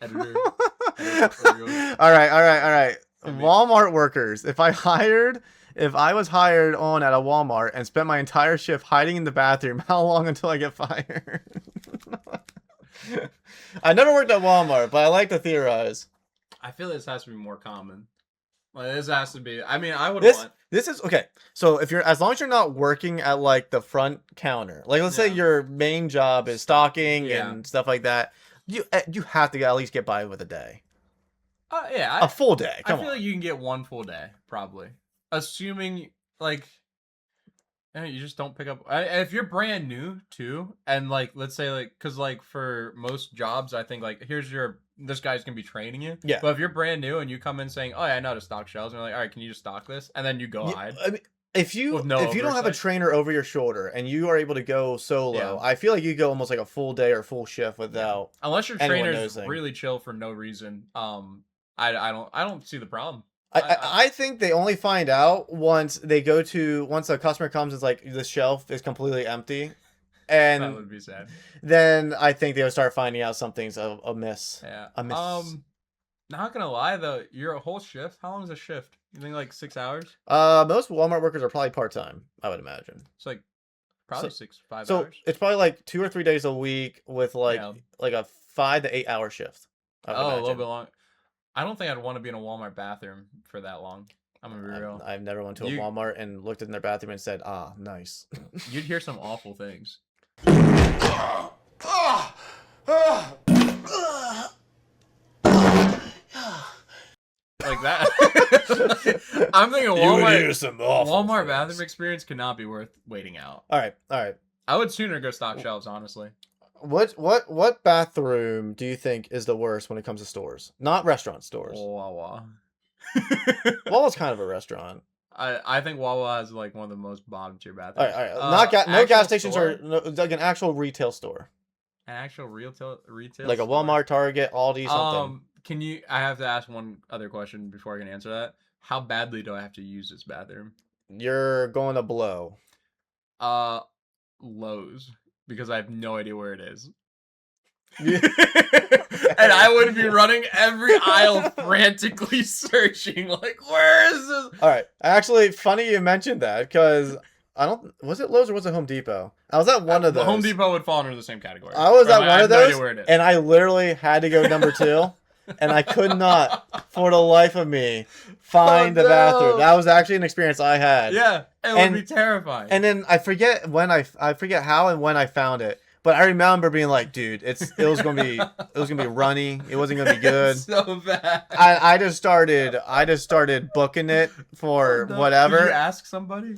Editor. Editor tutorials. All right. I mean, Walmart workers. If I was hired on at a Walmart and spent my entire shift hiding in the bathroom, how long until I get fired? I never worked at Walmart, but I like to theorize. I feel this has to be more common. Like this has to be. I mean, I would This want. this is okay. So if you're as long as you're not working at like the front counter, like let's say Yeah. your main job is stocking Yeah. and stuff like that, you have to at least get by with a day, Yeah. a full day. I Come feel on. like you can get one full day, probably. Assuming, like, you just don't pick up. If you're brand new, too, and, like, let's say, like, because, like, for most jobs, I think, like, this guy's going to be training you. Yeah. But if you're brand new and you come in saying, oh, yeah, I know how to stock shelves, and you're like, all right, can you just stock this? And then you go hide. I mean, if you With no don't have a oversight. trainer over your shoulder and you are able to go solo, Yeah. I feel like you go almost like a full day or full shift without. Unless your anyone trainer's noticing. really chill for no reason, I don't see the problem. I think they only find out once a customer comes, it's like the shelf is completely empty, That and would be sad. then I think they'll start finding out something's amiss. Yeah. Amiss. Not gonna lie though, you're a whole shift. How long is a shift? You think like 6 hours? Most Walmart workers are probably part time. I would imagine. It's like probably So- 5 So hours. it's probably like 2 or 3 days a week with like Yeah. a 5 to 8 hour shift. I would Oh, a little imagine. bit long. I don't think I'd want to be in a Walmart bathroom for that long. I'm gonna be real. I've never went to a You- Walmart and looked in their bathroom and said, "Ah, nice." You'd hear some awful things. Like that. I'm thinking Walmart bathroom experience could not be worth waiting out. All right. I would sooner go stock shelves, honestly. What bathroom do you think is the worst when it comes to stores? Not restaurant stores. Wawa. Wawa's kind of a restaurant. I think Wawa has like one of the most bottom tier All bathrooms. right. No actual gas stations store? or like an actual retail store, An actual retail like a store? Walmart, Target, Aldi, something. Can you? I have to ask one other question before I can answer that. How badly do I have to use this bathroom? You're going to blow. Lowe's, because I have no idea where it is. Yeah. And I would be running every aisle frantically searching, like, where is this? All right. Actually, funny you mentioned that because was it Lowe's or was it Home Depot? I was at one of those. Home Depot would fall under the same category. I was at I one have of no those, idea where it is. and I literally had to go number 2, and I could not, for the life of me, find Oh, the bathroom. no. That was actually an experience I had. Yeah, it And- would be terrifying. And then I forget how and when I found it, but I remember being like, dude, it was gonna be runny. It wasn't gonna be good. So bad. I just started booking it for No. Know. Did you ask somebody?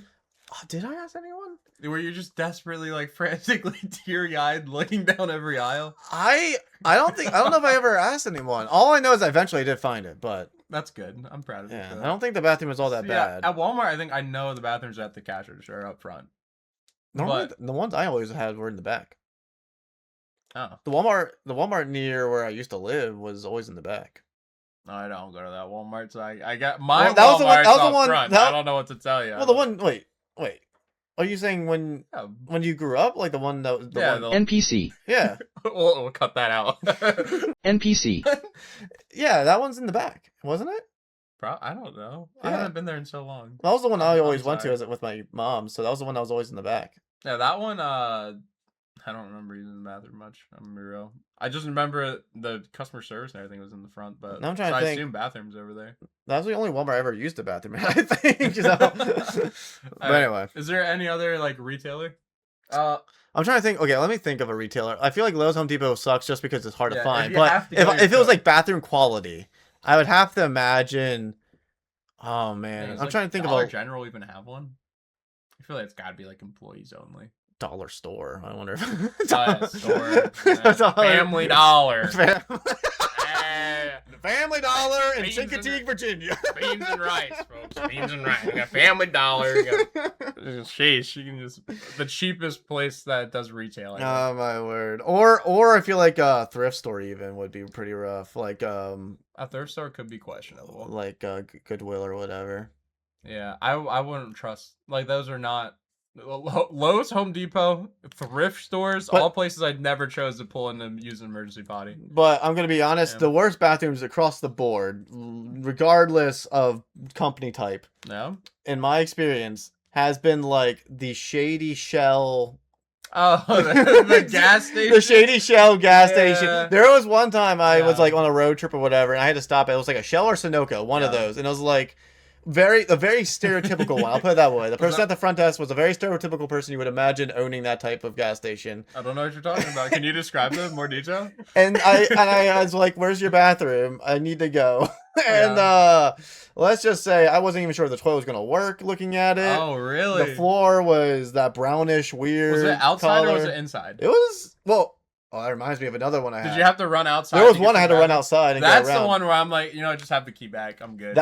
Oh, did I ask anyone? Were you just desperately, like, frantically teary-eyed looking down every aisle? I don't know if I ever asked anyone. All I know is I eventually did find it, but That's good. I'm proud of you. yeah, for I that. don't think the bathroom was all that Yeah, bad. at Walmart, I think I know the bathrooms are at the cash register up front. Normally, but- the ones I always had were in the back. Oh, The Walmart near where I used to live was always in the back. no, I don't go to that Walmart. So I got my Well, that was the one- Walmart's that was the up one- front. that- I don't know what to tell you. Well, the one. Wait. Are you saying when Yeah, you grew up, like the one that was the yeah, one? NPC. Yeah, we'll cut that out. NPC. yeah, that one's in the back, wasn't it? I don't know. I Yeah. haven't been there in so long. That was the one I I'm always went to sorry. as with my mom. So that was the one that was always in the back. Yeah, that one. I don't remember using the bathroom much. I'm gonna be real. I just remember the customer service and everything was in the front, but Now I'm trying to I think. assume bathrooms over there. That was the only Walmart I ever used the bathroom in, I think. So. But anyway, Is there any other like retailer? I'm trying to think. Okay, let me think of a retailer. I feel like Lowe's, Home Depot sucks just because it's hard Yeah, to if find. you But have to go, if you it was go. like bathroom quality, I would have to imagine. Oh man, Does, I'm like, trying to think Dollar of a General even have one? I feel like it's got to be like employees only. dollar store. I wonder if Store, Family Dollar. Family Dollar in Beans and- Chincoteague, Virginia. Beans and rice, folks. Beans and rice. We got Family Dollar. We got... Sheesh, you can just the cheapest place that does retail. I guess. Oh my word. Or I feel like a thrift store even would be pretty rough. Like A thrift store could be questionable. Goodwill or whatever. Yeah, I wouldn't trust. Like those are not Lowe's, Home Depot, thrift stores, But- all places I'd never chose to pull in and use an emergency potty. But I'm gonna be honest, Yeah. the worst bathrooms across the board, regardless of company type, No? in my experience, has been like the Shady Shell. Oh, the gas station? The Shady Shell gas Yeah. station. There was one time I was Yeah. like on a road trip or whatever, and I had to stop. It was like a Shell or Sunoco, one of Yeah. those, and it was like a very stereotypical one. I'll put it that way. The person at the front desk was a very stereotypical person you would imagine owning that type of gas station. I don't know what you're talking about. Can you describe them in more detail? And I was like, "Where's your bathroom? I need to go." And let's just say I wasn't even sure if the toilet was gonna work. Looking at it, Oh, really? the floor was that brownish, weird. Was it outside or was color. it inside? It was well. Oh, that reminds me of another one I had. Did you have to run outside? There was to get one I the had to run bathroom? outside and That's go around. the one where I'm like, I just have to keep back. I'm good.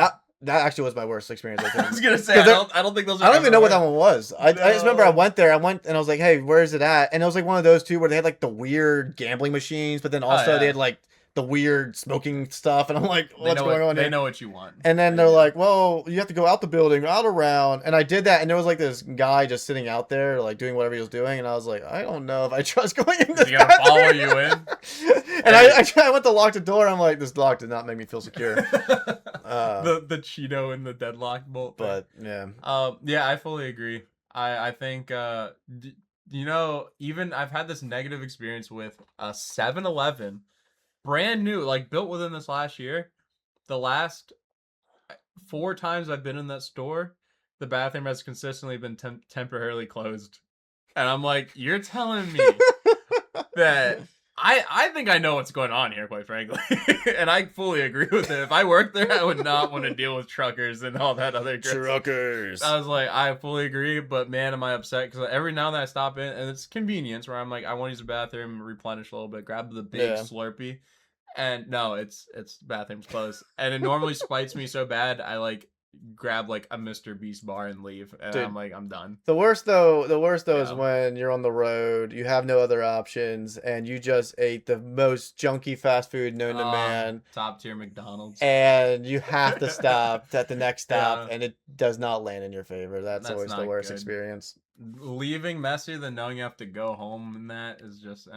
That actually was my worst experience. I I was think. gonna say, 'Cause I don't think those are. I don't even know what that everywhere. one was. I just remember I No. went there. I went and I was like, "Hey, where is it at?" And it was like one of those two where they had like the weird gambling machines, but then also yeah. they had like the weird smoking stuff. And I'm like, They "What's know going on They here?" know what you want. And then They they're do. like, "Well, you have to go out the building, out around." And I did that, and there was like this guy just sitting out there, like doing whatever he was doing. And I was like, "I don't know if I trust going in this Is he gonna follow bathroom." you in? And I went to lock the door. I'm like, this lock did not make me feel secure. the Cheeto and the deadlock bolt. thing. But yeah, Yeah, I fully agree. I think even I've had this negative experience with a 7-Eleven, brand new, like built within this last year. The last 4 times I've been in that store, the bathroom has consistently been temporarily closed, and I'm like, you're telling me that I think I know what's going on here, quite frankly. And I fully agree with it. If I worked there, I would not want to deal with truckers and all that other crap. truckers. I was like, I fully agree, but man, am I upset because every now and then I stop in, and it's convenience where I'm like, I want to use the bathroom, replenish a little bit, grab the big Yeah. Slurpee, and no, it's bathroom's closed, and it normally spites me so bad, I like grab like a Mr. Beast bar and leave, and Dude. I'm like, I'm done. The worst though is Yeah. when you're on the road, you have no other options, and you just ate the most junky fast food known to man, Top tier McDonald's. and you have to stop at the next stop, Yeah. and it does not land in your favor. That's That's always the not worst good. experience. Leaving messier than knowing you have to go home, and that is just